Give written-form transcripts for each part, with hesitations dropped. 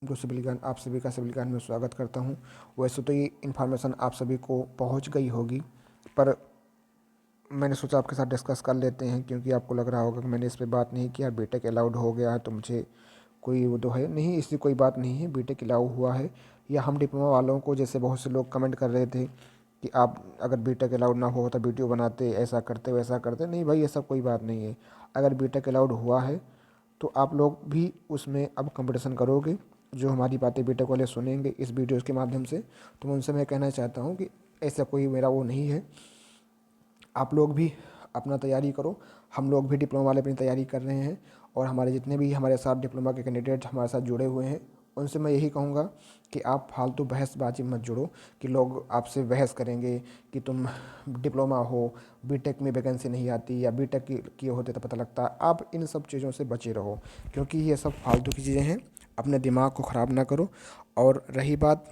तो सिविल ज्ञान आप सभी का सिविल ज्ञान में स्वागत करता हूं। वैसे तो ये इन्फॉर्मेशन आप सभी को पहुंच गई होगी, पर मैंने सोचा आपके साथ डिस्कस कर लेते हैं, क्योंकि आपको लग रहा होगा कि मैंने इस पे बात नहीं किया। बीटेक अलाउड हो गया है तो मुझे कोई वो तो है नहीं, इसकी कोई बात नहीं है। बीटेक अलाउ हुआ है, या हम डिप्लोमा वालों को, जैसे बहुत से लोग कमेंट कर रहे थे कि आप अगर बीटेक अलाउड ना हो तो वीडियो बनाते, ऐसा करते वैसा करते। नहीं भाई, ये सब कोई बात नहीं है। अगर बीटेक अलाउड हुआ है तो आप लोग भी उसमें अब कंपटीशन करोगे। जो हमारी बातें बीटेक वाले सुनेंगे इस वीडियोज़ के माध्यम से, तो मैं उनसे मैं कहना चाहता हूँ कि ऐसा कोई मेरा वो नहीं है। आप लोग भी अपना तैयारी करो, हम लोग भी डिप्लोमा वाले अपनी तैयारी कर रहे हैं। और हमारे जितने भी हमारे साथ डिप्लोमा के कैंडिडेट हमारे साथ जुड़े हुए हैं, उनसे मैं यही कहूँगा कि आप फालतू बहसबाजी मत जुड़ो, कि लोग आपसे बहस करेंगे कि तुम डिप्लोमा हो, बीटेक में वैकेंसी नहीं आती, या बीटेक किए होते तो पता लगता। आप इन सब चीज़ों से बचे रहो, क्योंकि ये सब फालतू की चीज़ें हैं। अपने दिमाग को ख़राब ना करो। और रही बात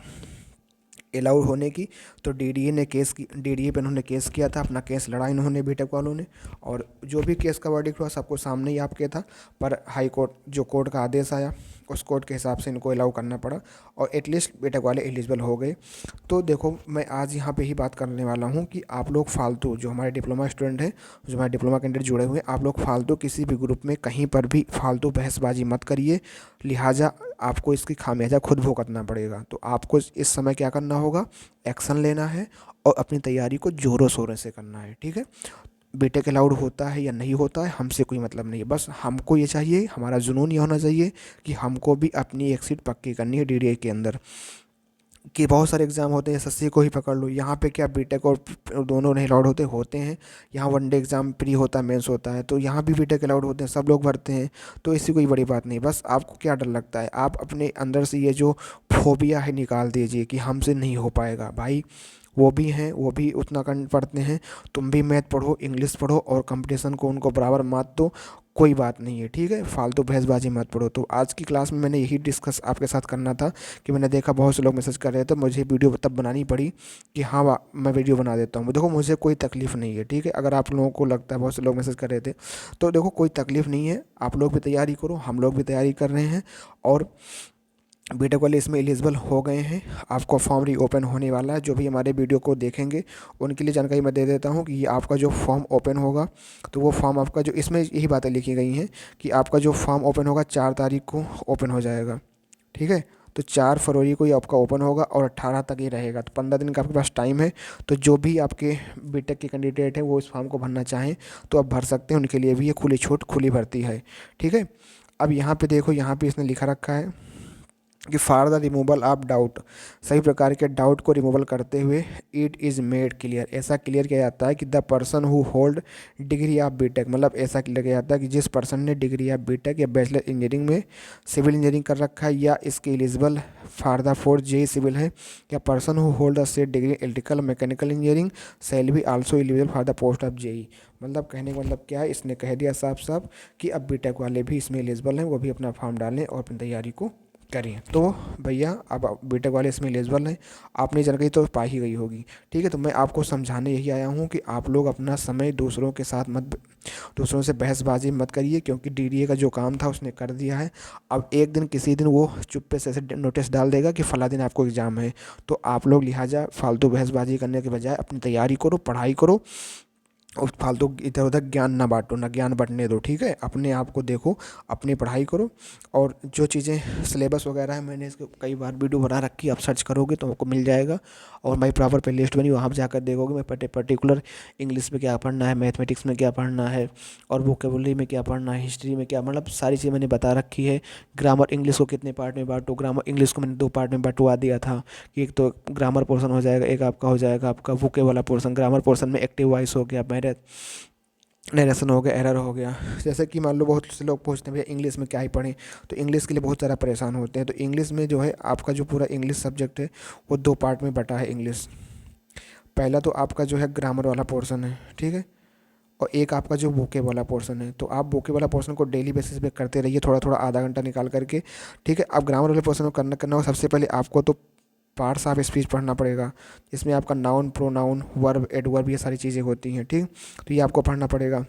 अलाउड होने की, तो डीडीए ने केस की, डीडीए पे इन्होंने केस किया था, अपना केस लड़ा इन्होंने बीटेक वालों ने। और जो भी केस का वर्डिक्ट हुआ सबको सामने ही आपके था। पर हाई कोर्ट जो कोर्ट का आदेश आया, उस कोर्ट के हिसाब से इनको अलाउ करना पड़ा, और एटलीस्ट बीटेक वाले एलिजिबल हो गए। तो देखो, मैं आज यहाँ पे ही बात करने वाला हूँ कि आप लोग फालतू, जो हमारे डिप्लोमा स्टूडेंट हैं, जो हमारे डिप्लोमा कैंडिडेट जुड़े हुए हैं, आप लोग फालतू किसी भी ग्रुप में कहीं पर भी फालतू बहसबाजी मत करिए। लिहाजा आपको इसकी खामियाजा खुद भुगतना पड़ेगा। तो आपको इस समय क्या करना होगा, एक्शन लेना है और अपनी तैयारी को ज़ोरों शोरों से करना है। ठीक है, बीटेक अलाउड होता है या नहीं होता है हमसे कोई मतलब नहीं है। बस हमको ये चाहिए, हमारा जुनून ये होना चाहिए कि हमको भी अपनी एक सीट पक्की करनी है डीडीए के अंदर। कि बहुत सारे एग्ज़ाम होते हैं, एसएससी को ही पकड़ लो, यहाँ पे क्या बीटेक और दोनों नहीं अलाउड होते हैं। यहाँ वनडे एग्ज़ाम प्री होता है, मेंस होता है, तो यहाँ भी बीटेक अलाउड होते हैं, सब लोग भरते हैं। तो इससे कोई बड़ी बात नहीं। बस आपको क्या डर लगता है, आप अपने अंदर से ये जो फोबिया है निकाल दीजिए कि हमसे नहीं हो पाएगा। भाई, वो भी हैं, वो भी उतना पढ़ते हैं। तुम भी मैथ पढ़ो, इंग्लिश पढ़ो, और कंपटीशन को उनको बराबर मात दो। कोई बात नहीं है, ठीक है, फालतू बहसबाजी मत पढ़ो। तो आज की क्लास में मैंने यही डिस्कस आपके साथ करना था, कि मैंने देखा बहुत से लोग मैसेज कर रहे थे, मुझे वीडियो तब बनानी पड़ी कि हाँ मैं वीडियो बना देता हूँ। देखो, मुझे कोई तकलीफ़ नहीं है, ठीक है। अगर आप लोगों को लगता है, बहुत से लोग मैसेज कर रहे थे, तो देखो कोई तकलीफ़ नहीं है। आप लोग भी तैयारी करो, हम लोग भी तैयारी कर रहे हैं। और बीटेक वाले इसमें एलिजिबल हो गए हैं। आपको फॉर्म रीओपन होने वाला है। जो भी हमारे वीडियो को देखेंगे उनके लिए जानकारी मैं दे देता हूँ कि ये आपका जो फॉर्म ओपन होगा, तो वो फॉर्म आपका जो, इसमें यही बातें लिखी गई हैं कि आपका जो फॉर्म ओपन होगा 4 तारीख को ओपन हो जाएगा। ठीक है, तो 4 फरवरी को ये आपका ओपन होगा और 18 तक ही रहेगा। तो 15 दिन का आपके पास टाइम है। तो जो भी आपके बीटेक के कैंडिडेट हैं वो इस फॉर्म को भरना चाहें तो आप भर सकते हैं। उनके लिए भी ये खुली छूट, खुली भर्ती है। ठीक है, अब यहाँ पे देखो, यहाँ पे इसने लिखा रखा है कि for the removal of doubt, सभी प्रकार के डाउट को रिमूवल करते हुए इट इज़ मेड क्लियर, ऐसा क्लियर किया जाता है कि the person who hold degree of BTech, मतलब ऐसा क्लियर किया जाता है कि जिस पर्सन ने डिग्री ऑफ बीटेक या बैचलर इंजीनियरिंग में सिविल इंजीनियरिंग कर रखा है, या इसके eligible for the fourth JE civil है, या person who hold the set degree electrical mechanical engineering shall be also eligible for the post of JE. मतलब कहने का मतलब क्या है, इसने कह दिया साफ साफ कि अब बीटेक वाले भी इसमें एलिजिबल हैं, वो भी अपना फॉर्म डालें और अपनी तैयारी को करिए। तो भैया, अब बीटेक वाले इसमें एलिजिबल हैं। आपने जानकारी तो पा ही गई होगी। ठीक है, तो मैं आपको समझाने यही आया हूँ कि आप लोग अपना समय दूसरों के साथ मत, दूसरों से बहसबाजी मत करिए, क्योंकि डीडीए का जो काम था उसने कर दिया है। अब एक दिन किसी दिन वो चुप्पे से ऐसे नोटिस डाल देगा कि फला दिन आपको एग्ज़ाम है। तो आप लोग लिहाजा फालतू बहसबाजी करने के बजाय अपनी तैयारी करो, पढ़ाई करो, और फालतू इधर उधर ज्ञान ना बांटो, ना ज्ञान बंटने दो। ठीक है, अपने आप को देखो, अपनी पढ़ाई करो। और जो चीज़ें सिलेबस वगैरह है, मैंने इसको कई बार वीडियो बना रखी है, आप सर्च करोगे तो आपको मिल जाएगा। और माई प्रॉपर प्ले लिस्ट बनी, वहाँ पर जाकर देखोगे मैं पर्टिकुलर इंग्लिश में क्या पढ़ना है, मैथमेटिक्स में क्या पढ़ना है, और वोकेबलरी में क्या पढ़ना है, हिस्ट्री में क्या, मतलब सारी चीज़ें मैंने बता रखी है। ग्रामर इंग्लिश को कितने पार्ट में बांटो, ग्रामर इंग्लिश को मैंने 2 पार्ट में बंटवा दिया था कि एक तो ग्रामर पोर्शन हो जाएगा, एक आपका हो जाएगा आपका वोके वाला पोर्शन। ग्रामर पोर्शन में एक्टिव वॉइस हो गया, मेरे नरेशन हो गया, एरर हो गया। जैसे कि मान लो बहुत से लोग पूछते हैं भैया इंग्लिश में क्या ही पढ़ें, तो इंग्लिश के लिए बहुत ज़्यादा परेशान होते हैं। तो इंग्लिश में जो है आपका जो पूरा इंग्लिश सब्जेक्ट है वो 2 पार्ट में बटा है इंग्लिश। पहला तो आपका जो है ग्रामर वाला पोर्शन है, ठीक है, और एक आपका जो वोके वाला पोर्शन है। तो आप वोके वाला पोर्शन को डेली बेसिस पे करते रहिए, थोड़ा थोड़ा आधा घंटा निकाल करके। ठीक है, अब ग्रामर वाले पोर्शन को करना हो, सबसे पहले आपको तो पार्ट्स ऑफ स्पीच पढ़ना पड़ेगा। इसमें आपका नाउन, प्रोनाउन, वर्ब, एडवर्ब, ये सारी चीज़ें होती हैं। ठीक, तो ये आपको पढ़ना पड़ेगा।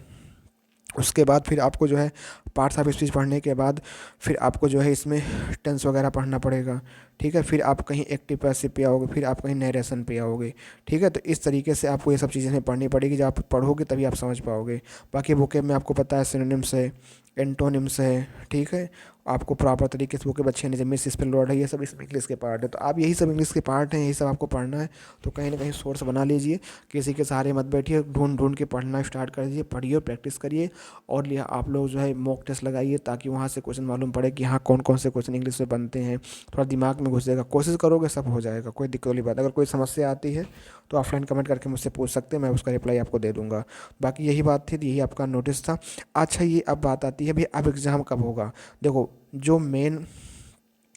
उसके बाद फिर आपको जो है पार्ट्स ऑफ स्पीच पढ़ने के बाद फिर आपको जो है इसमें टेंस वगैरह पढ़ना पड़ेगा। ठीक है, फिर आप कहीं एक्टिव पैसिव पे आओगे, फिर आप कहीं नरेशन पे आओगे। ठीक है, तो इस तरीके से आपको ये सब चीज़ें पढ़नी पड़ेगी, जब आप पढ़ोगे तभी आप समझ पाओगे। बाकी वोकेब में आपको पता है सिनोनिम्स है, एंटोनिम्स है। ठीक है, आपको प्रॉपर तरीके से वोकेब अच्छे नहीं, मिस स्पेल वर्ड है, ये सब इसमें इंग्लिश के पार्ट है। तो आप यही सब इंग्लिश के पार्ट हैं, यही सब आपको पढ़ना है। तो कहीं ना कहीं सोर्स बना लीजिए, किसी के सहारे मत बैठिए, ढूंढ ढूंढ के पढ़ना स्टार्ट कर दीजिए, पढ़िए और प्रैक्टिस करिए। और लिया आप लोग जो है मॉक टेस्ट लगाइए, ताकि वहाँ से क्वेश्चन मालूम पड़े कि हाँ कौन कौन से क्वेश्चन इंग्लिश में बनते हैं, थोड़ा दिमाग में घुसेगा। कोशिश करोगे सब हो जाएगा, कोई दिक्कत वाली बात। अगर कोई समस्या आती है तो ऑफलाइन कमेंट करके मुझसे पूछ सकते हैं, मैं उसका रिप्लाई आपको दे दूंगा। बाकी यही बात थी, यही आपका नोटिस था। अच्छा, ये अब बात आती है भाई, अब एग्ज़ाम कब होगा। देखो, जो मेन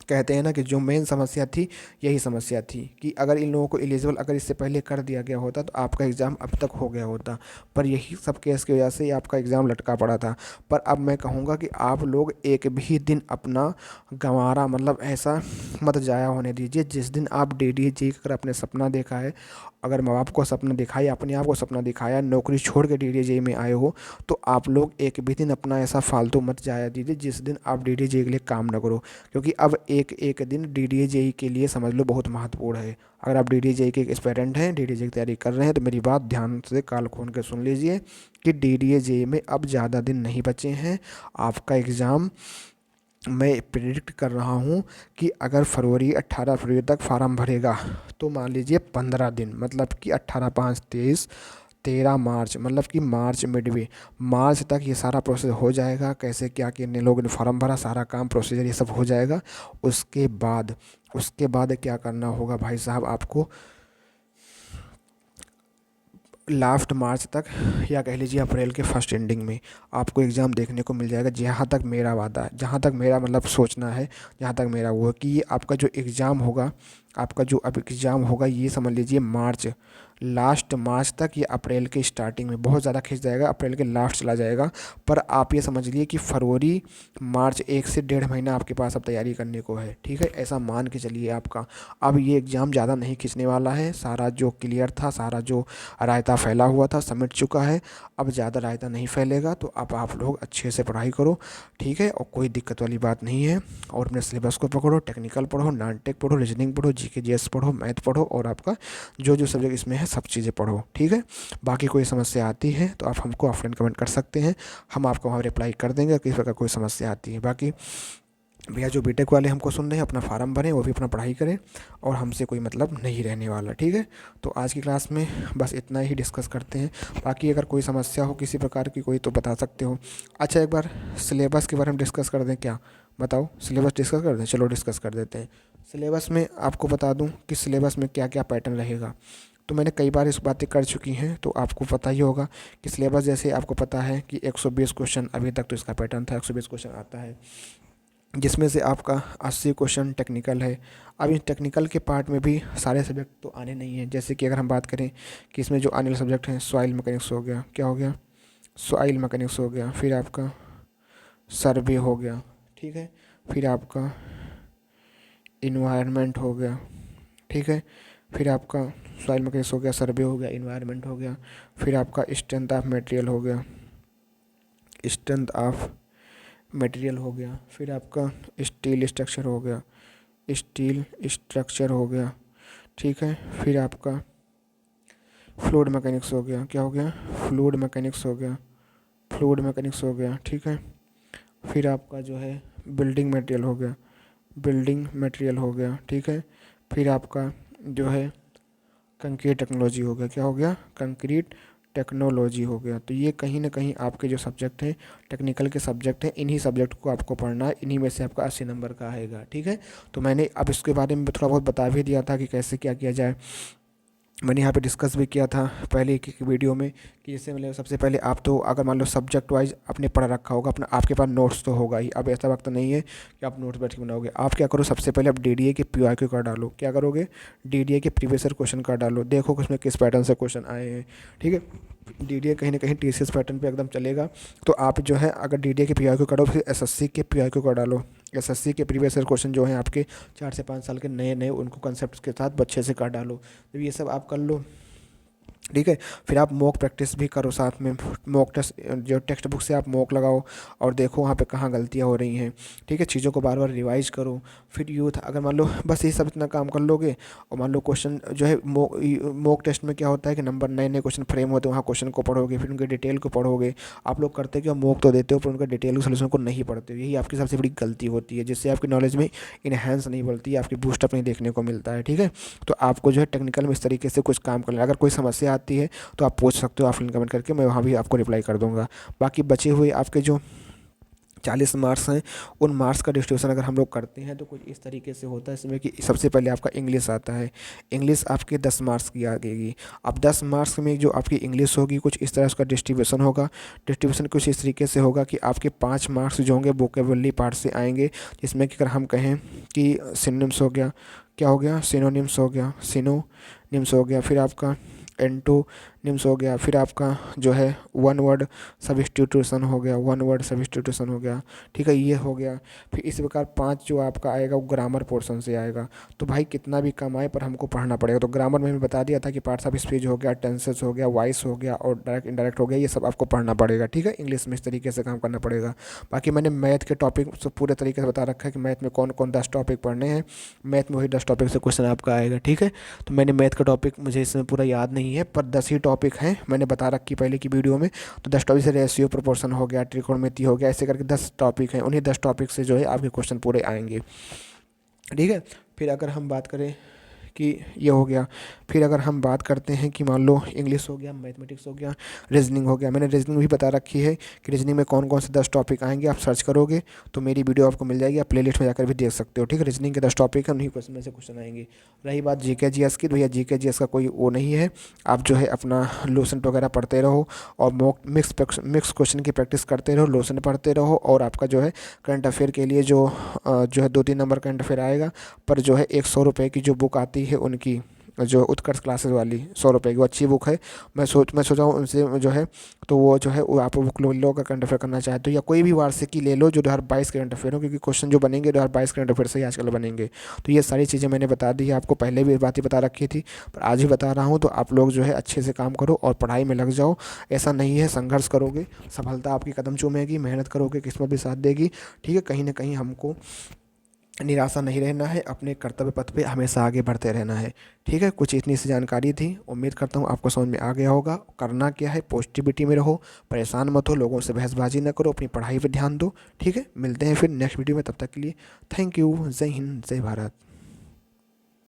कहते हैं ना कि जो मेन समस्या थी, यही समस्या थी कि अगर इन लोगों को एलिजिबल अगर इससे पहले कर दिया गया होता तो आपका एग्ज़ाम अब तक हो गया होता। पर यही सब केस की वजह से ही आपका एग्ज़ाम लटका पड़ा था। पर अब मैं कहूँगा कि आप लोग एक भी दिन अपना गंवारा मतलब ऐसा मत ज़ाया होने दीजिए। जिस दिन आप DDA कर अपने सपना देखा है, अगर माँ बाप को सपना दिखाया, अपने आप को सपना दिखाया, नौकरी छोड़ के DDA में आए हो, तो आप लोग एक भी दिन अपना ऐसा फालतू मत जाया दीजिए जिस दिन आप DDA के लिए काम न करो। क्योंकि अब एक एक दिन DDA के लिए समझ लो बहुत महत्वपूर्ण है। अगर आप DDA के एस्पिरेंट हैं, DDA की तैयारी कर रहे हैं, तो मेरी बात ध्यान से कान खोल के सुन लीजिए कि DDA में अब ज़्यादा दिन नहीं बचे हैं। आपका एग्ज़ाम मैं प्रेडिक्ट कर रहा हूँ कि अगर 18 फरवरी तक फार्म भरेगा तो मान लीजिए 15 दिन, मतलब कि 18, 5, 23, 13 मार्च, मतलब कि मार्च मिडवे, मार्च तक ये सारा प्रोसेस हो जाएगा। कैसे क्या कितने लोगों ने फॉर्म भरा, सारा काम प्रोसीजर ये सब हो जाएगा। उसके बाद क्या करना होगा भाई साहब, आपको लास्ट मार्च तक या कह लीजिए अप्रैल के फर्स्ट एंडिंग में आपको एग्ज़ाम देखने को मिल जाएगा। जहाँ तक मेरा वादा है, जहाँ तक मेरा मतलब सोचना है, जहाँ तक मेरा वो है कि ये आपका जो एग्ज़ाम होगा, आपका जो अब एग्ज़ाम होगा, ये समझ लीजिए मार्च, लास्ट मार्च तक या अप्रैल के स्टार्टिंग में बहुत ज़्यादा खिंच जाएगा, अप्रैल के लास्ट चला जाएगा। पर आप ये समझ लिए कि फरवरी मार्च 1 से 1.5 महीना आपके पास अब तैयारी करने को है। ठीक है, ऐसा मान के चलिए आपका अब ये एग्ज़ाम ज़्यादा नहीं खींचने वाला है। सारा जो क्लियर था, सारा जो रायता फैला हुआ था, समिट चुका है। अब ज़्यादा रायता नहीं फैलेगा। तो अब आप लोग अच्छे से पढ़ाई करो। ठीक है, और कोई दिक्कत वाली बात नहीं है। और अपने सिलेबस को पकड़ो, टेक्निकल पढ़ो, नॉन टेक पढ़ो, रीजनिंग पढ़ो, GK GS पढ़ो, मैथ पढ़ो, और आपका जो जो सब्जेक्ट इसमें है सब चीज़ें पढ़ो। ठीक है, बाकी कोई समस्या आती है तो आप हमको ऑफलाइन कमेंट कर सकते हैं, हम आपको वहाँ रिप्लाई कर देंगे किस प्रकार कोई समस्या आती है। बाकी भैया जो बीटेक वाले हमको सुन रहे हैं, अपना फार्म भरें, वो भी अपना पढ़ाई करें, और हमसे कोई मतलब नहीं रहने वाला। ठीक है, तो आज की क्लास में बस इतना ही डिस्कस करते हैं। बाकी अगर कोई समस्या हो किसी प्रकार की कोई, तो बता सकते हो। अच्छा, एक बार सिलेबस के बारे में डिस्कस कर दें क्या, बताओ, सिलेबस डिस्कस कर दें? चलो डिस्कस कर देते हैं। सिलेबस में आपको बता दूं कि सिलेबस में क्या क्या पैटर्न रहेगा। तो मैंने कई बार इस बातें कर चुकी हैं, तो आपको पता ही होगा कि सिलेबस जैसे आपको पता है कि 120 क्वेश्चन अभी तक तो इसका पैटर्न था, 120 क्वेश्चन आता है, जिसमें से आपका 80 क्वेश्चन टेक्निकल है। अब इस टेक्निकल के पार्ट में भी सारे सब्जेक्ट तो आने नहीं हैं। जैसे कि अगर हम बात करें कि इसमें जो आने वाले सब्जेक्ट हैं, सॉइल मैकेनिक्स हो गया, क्या हो गया, सॉइल मैकेनिक्स हो गया, फिर आपका सर्वे हो गया, ठीक है, फिर आपका इन्वायरमेंट हो गया, ठीक है, फिर आपका सॉइल मैकेनिक्स हो गया, सर्वे हो गया, इन्वायरमेंट हो गया, फिर आपका स्ट्रेंथ ऑफ मटेरियल हो गया, स्ट्रेंथ ऑफ मटेरियल हो गया, फिर आपका स्टील स्ट्रक्चर हो गया, स्टील स्ट्रक्चर हो गया, ठीक है, फिर आपका फ्लूइड मैकेनिक्स हो गया, क्या हो गया, फ्लूइड मैकेनिक्स हो गया, फ्लूइड मैकेनिक्स हो गया, ठीक है, फिर आपका जो है बिल्डिंग मटेरियल हो गया, बिल्डिंग मटेरियल हो गया, ठीक है, फिर आपका जो है कंक्रीट टेक्नोलॉजी हो गया, क्या हो गया, कंक्रीट टेक्नोलॉजी हो गया। तो ये कहीं ना कहीं आपके जो सब्जेक्ट हैं, टेक्निकल के सब्जेक्ट हैं, इन्हीं सब्जेक्ट को आपको पढ़ना है, इन्हीं में से आपका 80 नंबर का आएगा। ठीक है, तो मैंने अब इसके बारे में थोड़ा बहुत बता भी दिया था कि कैसे क्या किया जाए। मैंने यहाँ पे डिस्कस भी किया था पहले एक वीडियो में कि जैसे मतलब सबसे पहले आप तो अगर मान लो सब्जेक्ट वाइज आपने पढ़ रखा होगा, अपना आपके पास नोट्स तो होगा ही। अब ऐसा वक्त नहीं है कि आप नोट्स बैठ के बनाओगे। आप क्या करो, सबसे पहले आप DDA के PYQ कर डालो। क्या करोगे, DDA के प्रीवियस ईयर क्वेश्चन कर डालो, देखो उसमें किस पैटर्न से क्वेश्चन आए हैं। ठीक है, DDA कहीं ना कहीं TCS पैटर्न पे एकदम चलेगा। तो आप जो है अगर DDA के PYQ करो, फिर SSC के PYQ कर डालो। SSC के प्रीवियस ईयर क्वेश्चन जो हैं आपके 4 से 5 साल के नए नए, उनको कंसेप्ट के साथ अच्छे से कर डालो। जब ये सब आप कर लो, ठीक है। फिर आप मॉक प्रैक्टिस भी करो साथ में, मॉक टेस्ट जो टेक्स्ट बुक से आप मॉक लगाओ और देखो वहाँ पे कहाँ गलतियाँ हो रही हैं। ठीक है, चीज़ों को बार बार रिवाइज करो। फिर यूथ अगर मान लो बस ये सब इतना काम कर लोगे, और मान लो क्वेश्चन जो है मॉक टेस्ट में क्या होता है कि नंबर नए नए क्वेश्चन फ्रेम होते हैं, वहाँ क्वेश्चन को पढ़ोगे, फिर उनके डिटेल को पढ़ोगे। आप लोग करते क्या, मॉक तो देते हो पर उनका डिटेल सोल्यूशन को नहीं पढ़ते हो, यही आपकी सबसे बड़ी गलती होती है, जिससे आपकी नॉलेज में इन्हेंस नहीं बढ़ती, आपकी बूस्टअप नहीं देखने को मिलता है। ठीक है, तो आपको जो है टेक्निकल में इस तरीके से कुछ काम करना है। अगर कोई समस्या आती है तो आप पूछ सकते हो ऑफलाइन कमेंट करके, मैं वहाँ भी आपको रिप्लाई कर दूंगा। बाकी बचे हुए आपके जो 40 मार्क्स हैं, उन मार्क्स का डिस्ट्रीब्यूशन अगर हम लोग करते हैं तो कुछ इस तरीके से होता है इसमें कि सबसे पहले आपका इंग्लिश आता है। इंग्लिश आपके 10 मार्क्स की आ गएगी। अब 10 मार्क्स में जो आपकी इंग्लिश होगी कुछ इस तरह उसका डिस्ट्रीब्यूशन होगा। डिस्ट्रीब्यूशन कुछ इस तरीके से होगा कि आपके 5 मार्क्स जो होंगे वोकेबुलरी पार्ट से आएंगे, जिसमें कि अगर हम कहें कि सिनोनिम्स हो गया, क्या हो गया, सिनोनिम्स हो गया, सिनोनिम्स हो गया, फिर आपका एंटोनिम्स हो गया, फिर आपका जो है वन वर्ड सब्स्टिट्यूशन हो गया, वन वर्ड सब्स्टिट्यूशन हो गया। ठीक है, ये हो गया। फिर इस प्रकार 5 जो आपका आएगा वो ग्रामर पोर्शन से आएगा। तो भाई कितना भी कम आए पर हमको पढ़ना पड़ेगा। तो ग्रामर में बता दिया था कि पार्ट्स ऑफ स्पीच हो गया, टेंसेस हो गया, वॉइस हो गया और डायरेक्ट इनडायरेक्ट हो गया, ये सब आपको पढ़ना पड़ेगा। ठीक है, इंग्लिश में इस तरीके से काम करना पड़ेगा। बाकी मैंने मैथ के टॉपिक पूरे तरीके से बता रखा है कि मैथ में कौन कौन 10 टॉपिक पढ़ने हैं। मैथ में वही 10 टॉपिक से क्वेश्चन आपका आएगा। ठीक है, तो मैंने मैथ का टॉपिक मुझे इसमें पूरा याद नहीं है, पर 10 ही टॉपिक हैं, मैंने बता रखी पहले की वीडियो में। तो 10 टॉपिक से रेशियो, प्रोपोर्शन हो गया, त्रिकोणमिति हो गया, ऐसे करके 10 टॉपिक हैं। उन्हीं 10 टॉपिक से जो है आपके क्वेश्चन पूरे आएंगे। ठीक है, फिर अगर हम बात करें कि ये हो गया, फिर अगर हम बात करते हैं कि मान लो इंग्लिश हो गया, मैथमेटिक्स हो गया, रीजनिंग हो गया। मैंने रीजनिंग भी बता रखी है कि रीजनिंग में कौन कौन से 10 टॉपिक आएंगे। आप सर्च करोगे तो मेरी वीडियो आपको मिल जाएगी, आप प्लेलिस्ट में जाकर भी देख सकते हो। ठीक है, रीजनिंग के 10 टॉपिक हैं, उन्हीं क्वेश्चन में से क्वेश्चन आएंगे। रही बात जीके जीएस की, तो भैया जीके जीएस का कोई वो नहीं है। आप जो है अपना लोशन वगैरह पढ़ते रहो और मॉक मिक्स क्वेश्चन की प्रैक्टिस करते रहो, लोशन पढ़ते रहो, और आपका जो है करंट अफेयर के लिए जो है 2-3 नंबर करंट अफेयर आएगा। पर जो है 100 रुपये की जो बुक आती है उनकी, जो उत्कर्ष क्लासेस वाली 100 रुपये की, वो अच्छी बुक है। मैं सोचा हूँ उनसे जो है, तो वो जो है वो आप बुक लो का करंट अफेयर करना चाहे तो, या कोई भी वार्षिकी ले लो जो 2022 करंट अफेयर हो, क्योंकि क्वेश्चन जो बनेंगे 2022 करंट अफेयर से ही आजकल बनेंगे। तो ये सारी चीज़ें मैंने बता दी है आपको, पहले भी बातें बता रखी थी पर आज भी बता रहा हूँ। तो आप लोग जो है अच्छे से काम करो और पढ़ाई में लग जाओ। ऐसा नहीं है, संघर्ष करोगे सफलता आपकी कदम चूमेगी, मेहनत करोगे किस्मत भी साथ देगी। ठीक है, कहीं ना कहीं हमको निराशा नहीं रहना है, अपने कर्तव्य पथ पे हमेशा आगे बढ़ते रहना है। ठीक है, कुछ इतनी सी जानकारी थी, उम्मीद करता हूँ आपको समझ में आ गया होगा। करना क्या है, पॉजिटिविटी में रहो, परेशान मत हो, लोगों से बहसबाजी ना करो, अपनी पढ़ाई पे ध्यान दो। ठीक है, मिलते हैं फिर नेक्स्ट वीडियो में, तब तक के लिए थैंक यू। जय हिंद, जय भारत।